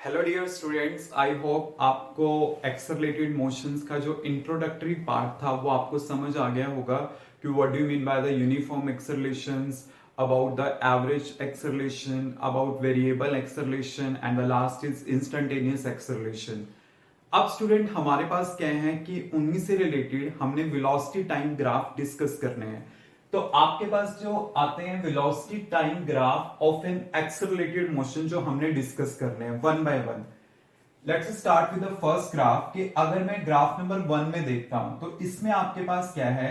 Hello dear students, I hope आपको accelerated motions का जो इंट्रोडक्टरी पार्ट था वो आपको समझ आ गया होगा कि what do you mean by the uniform accelerations, about the average acceleration, about variable acceleration and the last is instantaneous acceleration. अब स्टूडेंट हमारे पास क्या है कि उन्हीं से रिलेटेड हमने वेलोसिटी टाइम ग्राफ डिस्कस करने हैं। तो आपके पास जो आते हैं velocity time graph of N accelerated motion जो हमने डिस्कस करने हैं one by one. Let's start with the first graph कि अगर मैं ग्राफ नंबर 1 में देखता हूं तो इसमें आपके पास क्या है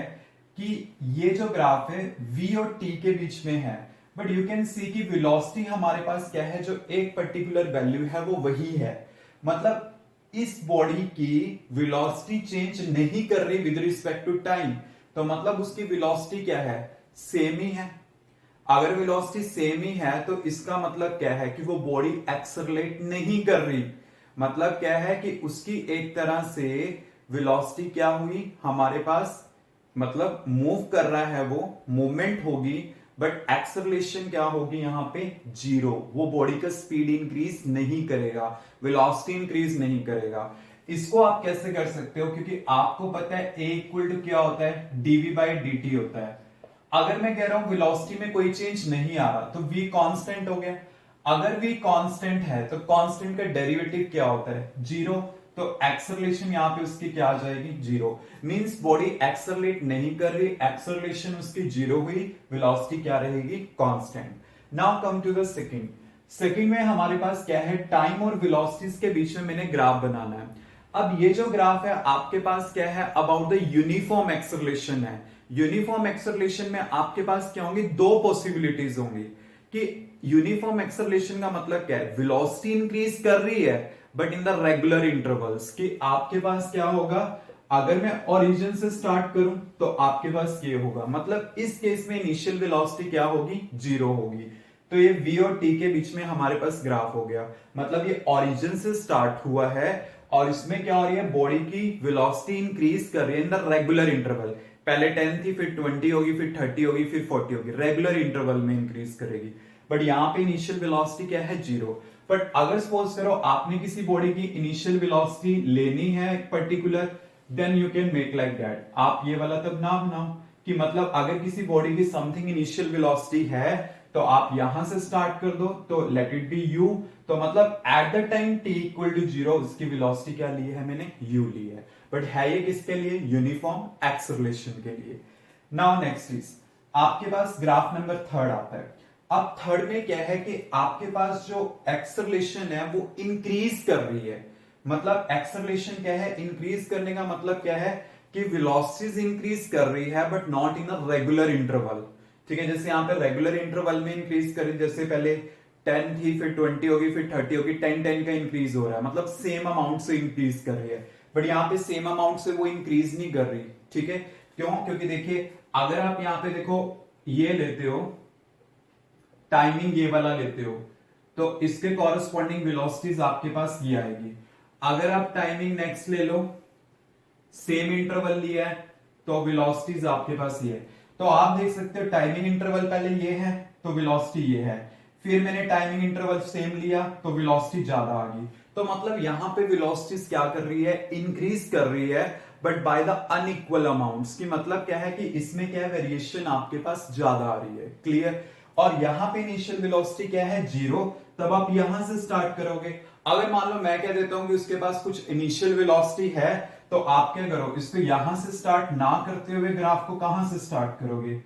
कि ये जो ग्राफ है v और t के बीच में है, बट यू कैन सी कि वेलोसिटी हमारे पास क्या है, जो एक पर्टिकुलर वैल्यू है वो वही है। मतलब इस बॉडी की वेलोसिटी चेंज नहीं कर रही विद रिस्पेक्ट टू टाइम, तो मतलब उसकी वेलोसिटी क्या है, सेम ही है। अगर वेलोसिटी सेम ही है तो इसका मतलब क्या है कि वो बॉडी एक्सेलरेट नहीं कर रही। मतलब क्या है कि उसकी एक तरह से वेलोसिटी क्या हुई हमारे पास, मतलब मूव कर रहा है, वो मूवमेंट होगी, बट एक्सेलरेशन क्या होगी यहाँ पे, जीरो। वो बॉडी का स्पीड इंक्रीज नहीं करेगा, वेलोसिटी इंक्रीज नहीं करेगा। इसको आप कैसे कर सकते हो, क्योंकि आपको पता है ए इक्वल टू क्या होता है, डीवी बाई डी होता है। अगर मैं कह रहा हूं वेलोसिटी में कोई चेंज नहीं आ रहा तो v कांस्टेंट हो गया। अगर v कांस्टेंट है तो कांस्टेंट का डेरिवेटिव क्या होता है, जीरो। तो एक्सेलरेशन यहां पे उसकी क्या आ जाएगी, जीरो। मींस बॉडी एक्सेलरेट नहीं कर रही, एक्सेलरेशन उसकी जीरो हुई, वेलोसिटी क्या रहेगी, constant. Now come to the second. Second में हमारे पास क्या है, टाइम और वेलोसिटीज के बीच में मैंने ग्राफ बनाना है। अब ये जो ग्राफ है आपके पास क्या है, अबाउट द यूनिफॉर्म एक्सेलरेशन है। यूनिफॉर्म एक्सेलरेशन में आपके पास क्या होंगी, दो पॉसिबिलिटीज होंगी कि यूनिफॉर्म एक्सेलरेशन का मतलब क्या है, वेलोसिटी इंक्रीज कर रही है but in the regular intervals. कि आपके पास क्या होगा, अगर मैं ओरिजिन से स्टार्ट करूं तो आपके पास ये होगा, मतलब इस केस में इनिशियल वेलोसिटी क्या होगी, जीरो होगी। तो ये v और t के बीच में हमारे पास ग्राफ हो गया। मतलब ये ओरिजिन से स्टार्ट हुआ है और इसमें क्या हो रही है, बॉडी की वेलोसिटी इंक्रीज कर रही है इन द रेगुलर इंटरवल। पहले 10 थी, फिर 20 होगी, फिर 30 होगी, फिर 40 होगी, रेगुलर इंटरवल में इंक्रीज करेगी। बट यहाँ पे इनिशियल वेलोसिटी क्या है, जीरो। बट अगर सपोज करो आपने किसी बॉडी की इनिशियल वेलोसिटी लेनी है particular, then you can make like that. आप ये वाला तब ना बनाओ कि मतलब अगर किसी बॉडी की समथिंग इनिशियल वेलोसिटी है तो आप यहां से स्टार्ट कर दो, तो लेट इट बी u। तो मतलब at the time t equal to zero उसकी वेलोसिटी क्या ली है मैंने, u ली है। बट है ये किसके लिए, यूनिफॉर्म एक्सेलरेशन के लिए। नाउ नेक्स्ट इज आपके पास ग्राफ नंबर थर्ड आता है। अब थर्ड में क्या है कि आपके पास जो एक्सेलरेशन है वो इंक्रीज कर रही है। मतलब एक्सेलरेशन क्या है, इंक्रीज करने का मतलब क्या है कि वेलोसिटीज इंक्रीज कर रही है but not in a regular interval. ठीक है, जैसे यहाँ पे रेगुलर इंटरवल में इंक्रीज करें, जैसे पहले 10 थी, फिर 20 होगी, फिर 30 होगी, 10 का इंक्रीज हो रहा है, मतलब सेम अमाउंट से इंक्रीज कर रही है। बट यहाँ पे सेम अमाउंट से वो इंक्रीज नहीं कर रही। ठीक है, क्यों, क्योंकि देखिए अगर आप यहाँ पे देखो ये लेते हो, टाइमिंग ये वाला लेते हो, तो इसके कॉरेस्पॉन्डिंग वेलोसिटीज आपके पास ये आएगी। अगर आप टाइमिंग नेक्स्ट ले लो, सेम इंटरवल लिया है, तो वेलोसिटीज आपके पास ये है। तो आप देख सकते हो टाइमिंग इंटरवल पहले ये है तो वेलोसिटी ये है, फिर मैंने टाइमिंग इंटरवल सेम लिया तो वेलोसिटी ज्यादा आ गई। तो मतलब यहां पे वेलोसिटीज क्या कर रही है, इंक्रीज कर रही है, but by the unequal amounts. की मतलब क्या है कि इसमें क्या है, वेरिएशन आपके पास ज्यादा आ रही है। क्लियर। और यहां पे इनिशियल वेलोसिटी क्या है, जीरो। तब आप यहां से स्टार्ट करोगे। अगर मान लो मैं कह देता हूं कि उसके पास कुछ इनिशियल वेलोसिटी है, तो आप क्या करो, इसको यहां से स्टार्ट ना करते हुए ग्राफ को कहां से स्टार्ट करोगे,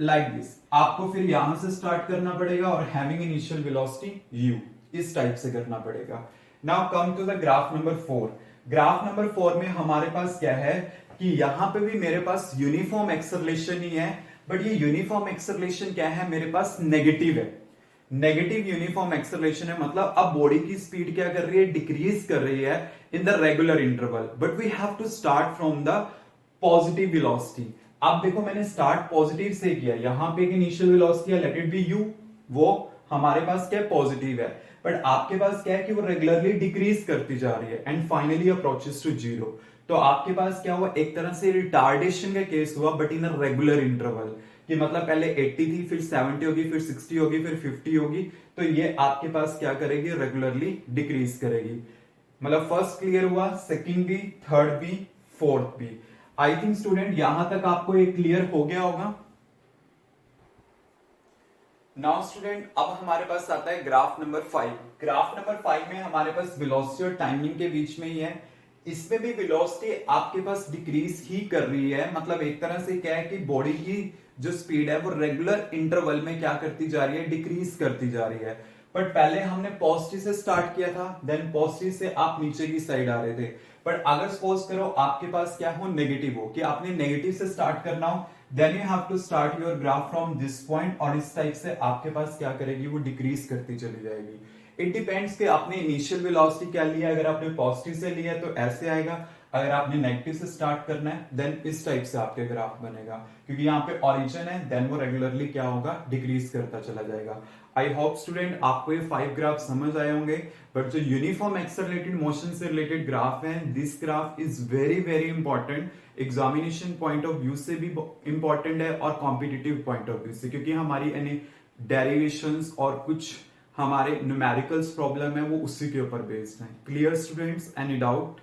लाइक दिस। आपको फिर यहां से स्टार्ट करना पड़ेगा और हैविंग इनिशियल वेलोसिटी u, इस टाइप से करना पड़ेगा। Now come to the graph number 4। Graph number 4 में हमारे पास क्या है कि यहां पे भी मेरे पास यूनिफॉर्म एक्सेलरेशन ही है, बट ये यूनिफॉर्म एक्सेलरेशन क्या है, मेरे पास नेगेटिव है। नेगेटिव यूनिफॉर्म एक्सेलरेशन है, मतलब अब बॉडी की स्पीड क्या कर रही है, डिक्रीज कर रही है in the regular interval, but we have to start from the positive velocity. अब देखो मैंने स्टार्ट पॉजिटिव से किया, यहां पे एक इनिशियल वेलोसिटी है, लेट इट बी u, वो हमारे पास क्या पॉजिटिव है। बट आपके पास क्या है कि वो रेगुलरली डिक्रीज करती जा रही है and finally approaches to zero. तो आपके पास क्या हुआ, एक तरह से रिटार्डेशन का केस हुआ but in a regular interval. कि मतलब पहले 80 थी, फिर 70 होगी, फिर 60 होगी, फिर 50 होगी। तो ये आपके पास क्या करेगी, रेगुलरली डिक्रीज करेगी। मतलब फर्स्ट क्लियर हुआ, सेकंड भी, थर्ड भी, फोर्थ भी। आई थिंक स्टूडेंट यहां तक आपको ये क्लियर हो गया होगा। नाउ स्टूडेंट अब हमारे पास आता है ग्राफ नंबर 5। ग्राफ नंबर 5 में हमारे पास वेलोसिटी और टाइमिंग के बीच में ही है। इसमें भी वेलोसिटी आपके पास डिक्रीज ही कर रही है, मतलब एक तरह से क्या है कि बॉडी की जो स्पीड है वो रेगुलर इंटरवल में क्या करती जा रही है, डिक्रीज करती जा रही है। बट पहले हमने पॉजिटिव से स्टार्ट किया था, देन पॉजिटिव से आप नीचे की साइड आ रहे थे। बट अगर सपोज करो आपके पास क्या हो, नेगेटिव हो, कि आपने नेगेटिव से स्टार्ट करना हो, then you have to start your graph from this point, और इस टाइप से आपके पास क्या करेगी, वो डिक्रीज करती चली जाएगी। इट डिपेंड्स कि आपने इनिशियल वेलोसिटी क्या लिया है। अगर आपने पॉजिटिव से लिया है तो ऐसे आएगा, अगर आपने नेगेटिव से स्टार्ट करना है देन इस टाइप से आपके ग्राफ बनेगा, क्योंकि यहाँ पे ओरिजिन है, देन वो रेगुलरली क्या होगा, डिक्रीज करता चला जाएगा। आई होप स्टूडेंट आपको ये 5 ग्राफ समझ आए होंगे। बट जो यूनिफॉर्म एक्सेलरेटेड मोशन से रिलेटेड ग्राफ है, this graph is very very important, examination point of view से भी इंपॉर्टेंट है और कॉम्पिटिटिव पॉइंट ऑफ व्यू से, क्योंकि हमारी यानी डेरिवेशंस और कुछ हमारे न्यूमेरिकल्स प्रॉब्लम है वो उसी के ऊपर बेस्ड है। Clear students, any doubt?